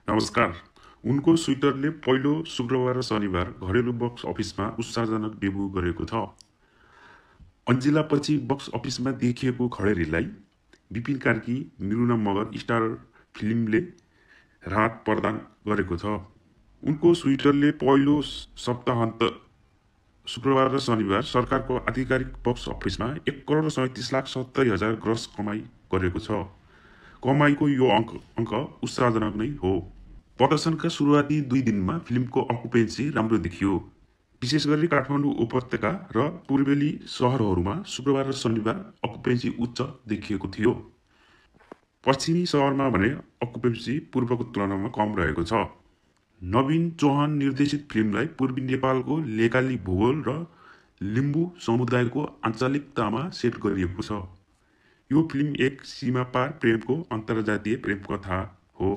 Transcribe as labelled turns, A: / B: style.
A: नमस्कार। उनको स्विटरले पहिलो शुक्रबार र शनिबार घरेलु बक्स अफिसमा उत्साहजनक डेब्यू गरेको छ। अन्जिलापछि बक्स अफिसमा देखिएको खडेरीलाई विपिन कार्की, मृणा मगर स्टार फिल्मले राहत प्रदान गरेको छ। उनको स्विटरले पहिलो सप्ताहन्त शुक्रबार र शनिबार सरकारको आधिकारिक बक्स अफिसमा 1,37,70,000 ग्रस कमाई गरेको छ। कमाईको यो अङ्क उत्साहजनक नै हो। प्रदर्शनका सुरुवाती 2 दिनमा फिल्मको अकुपेन्सी राम्रो देखियो। विशेष गरी काठमाडौँ उपत्यका र पूर्वेली सहरहरूमा शुक्रबार र शनिबार अकुपेन्सी उच्च देखिएको थियो। पश्चिमी सहरमा भने अकुपेन्सी पूर्वको तुलनामा कम रहेको छ। नवीन चौहान निर्देशित फिल्मलाई पूर्वी नेपालको लेकाली भूगोल र लिम्बू समुदायको आञ्चलिकतामा सेट गरिएको छ। यो फिल्म एक सीमापार प्रेमको अन्तर्जातीय प्रेम कथा हो।